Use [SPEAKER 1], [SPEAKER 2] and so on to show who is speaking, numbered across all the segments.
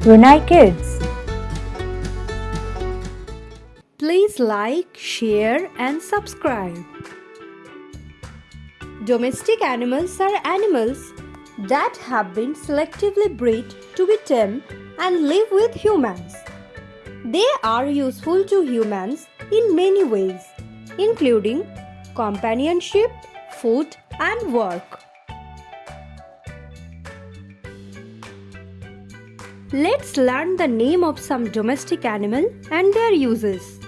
[SPEAKER 1] Runaikids.
[SPEAKER 2] Please like, share and subscribe. Domestic animals are animals that have been selectively bred to be tame and live with humans. They are useful to humans in many ways, including companionship, food and work. Let's learn the name of some domestic animal and their uses.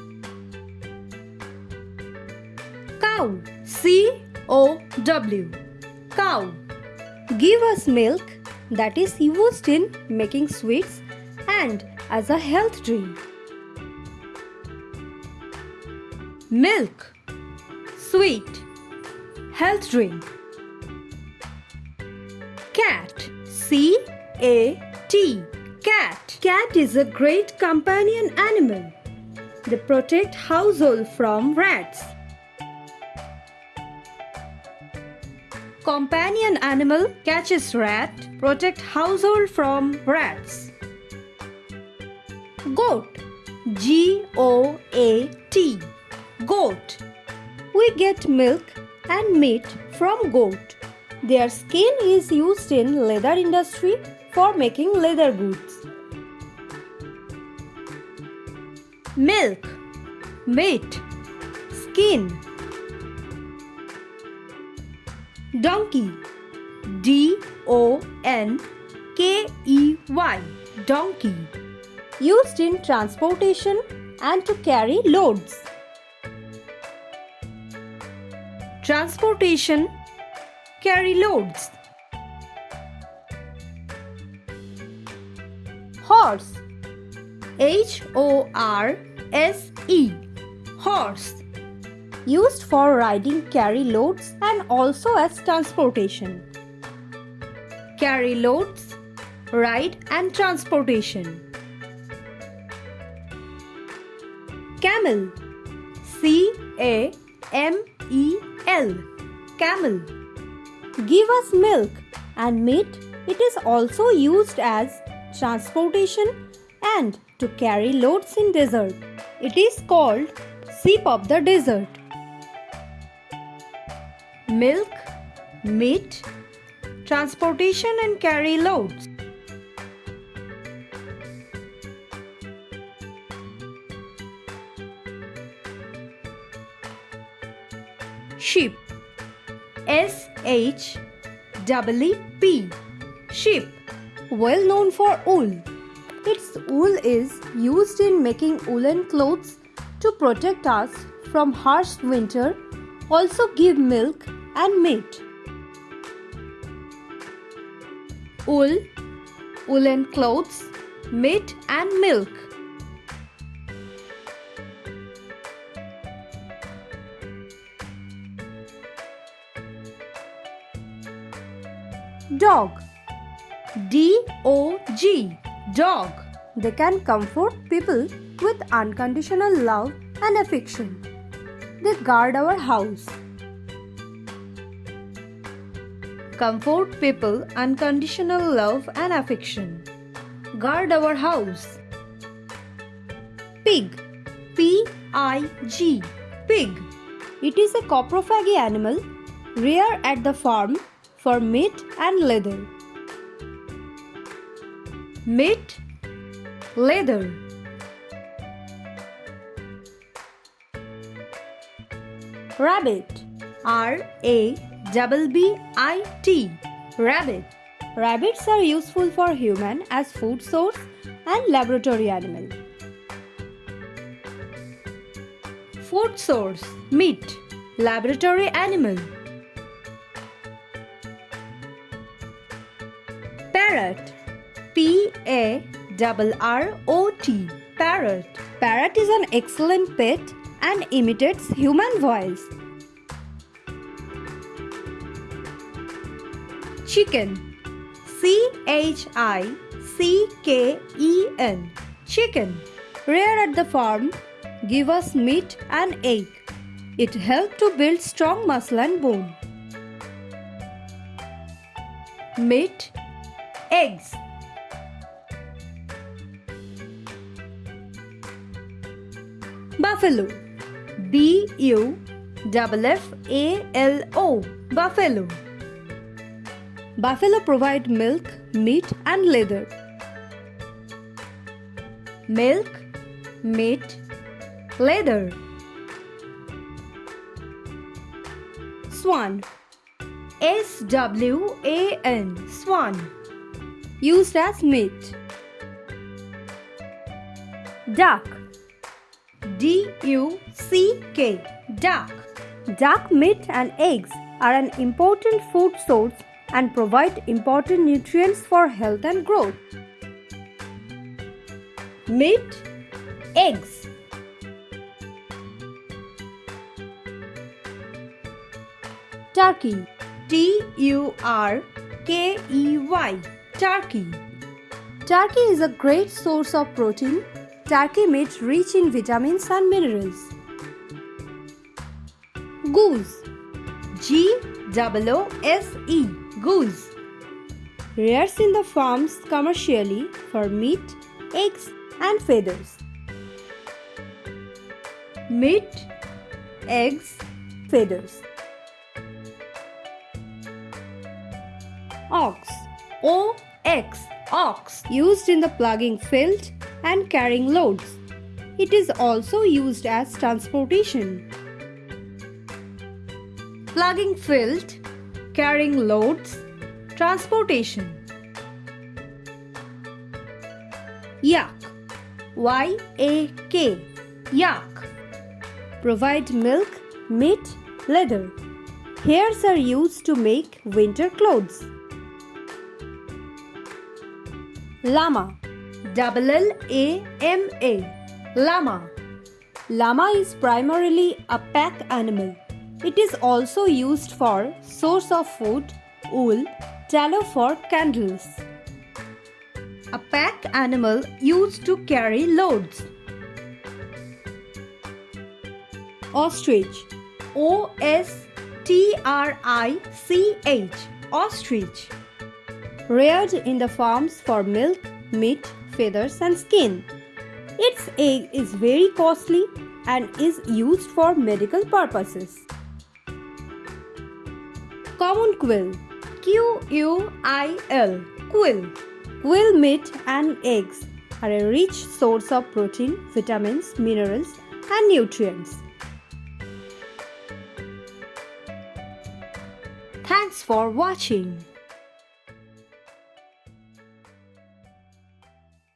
[SPEAKER 2] Cow. C-O-W. Cow. Give us milk that is used in making sweets and as a health drink. Milk. Sweet. Health drink. Cat. C-A-T. Cat. Cat is a great companion animal. They protect household from rats. Companion animal catches rat, protect household from rats. Goat. G-O-A-T. Goat. We get milk and meat from goat. Their skin is used in leather industry for making leather goods. Milk, meat, skin. Donkey. D-O-N-K-E-Y. Donkey. Used in transportation and to carry loads. Transportation, carry loads. Horse. H-O-R-S-E. Horse. Used for riding, carry loads and also as transportation. Carry loads, ride and transportation. Camel. C-A-M-E-L. Camel. Give us milk and meat. It is also used as transportation and to carry loads in desert. It is called sheep of the desert. Milk, meat, transportation and carry loads. Sheep. S-H-E-E-P. Sheep. Well known for wool. Its wool is used in making woolen clothes to protect us from harsh winter, also give milk and meat. Wool, woolen clothes, meat and milk. Dog. D-O-G. Dog. They can comfort people with unconditional love and affection. They guard our house. Comfort people, unconditional love and affection. Guard our house. Pig. P-I-G. Pig. It is a coprophagy animal, reared at the farm for meat and leather. Meat, leather. Rabbit. R-A-B-B-I-T. Rabbit. Rabbits are useful for human as food source and laboratory animal. Food source, meat, laboratory animal. Parrot. P-A-R-R-O-T. Parrot. Parrot is an excellent pet and imitates human voice. Chicken. C-H-I-C-K-E-N. Chicken. Reared at the farm, give us meat and egg. It helps to build strong muscle and bone. Meat, eggs. Buffalo. Buffalo. Buffalo. Buffalo provide milk, meat and leather. Milk, meat, leather. Swan. SWAN. Swan. Used as meat. Duck. DUCK. Duck. Duck meat and eggs are an important food source and provide important nutrients for health and growth. Meat, eggs. Turkey. TURKEY. Turkey. Turkey is a great source of protein. Turkey meat rich in vitamins and minerals. Goose. GOOSE. Goose. Rears in the farms commercially for meat, eggs and feathers. Meat, eggs, feathers. Ox. OX. Ox. Used in the ploughing field and carrying loads. It is also used as transportation. Ploughing field, carrying loads, transportation. Yak. YAK. Yak. Provide milk, meat, leather. Hairs are used to make winter clothes. Llama. LLAMA. Llama. Llama is primarily a pack animal. It is also used for source of food, wool, tallow for candles. A pack animal used to carry loads. Ostrich. OSTRICH. Ostrich. Reared in the farms for milk, meat, feathers and skin. Its egg is very costly and is used for medical purposes. Common quail. QUIL. Quail. Quail meat and eggs are a rich source of protein, vitamins, minerals and nutrients. Thanks for watching.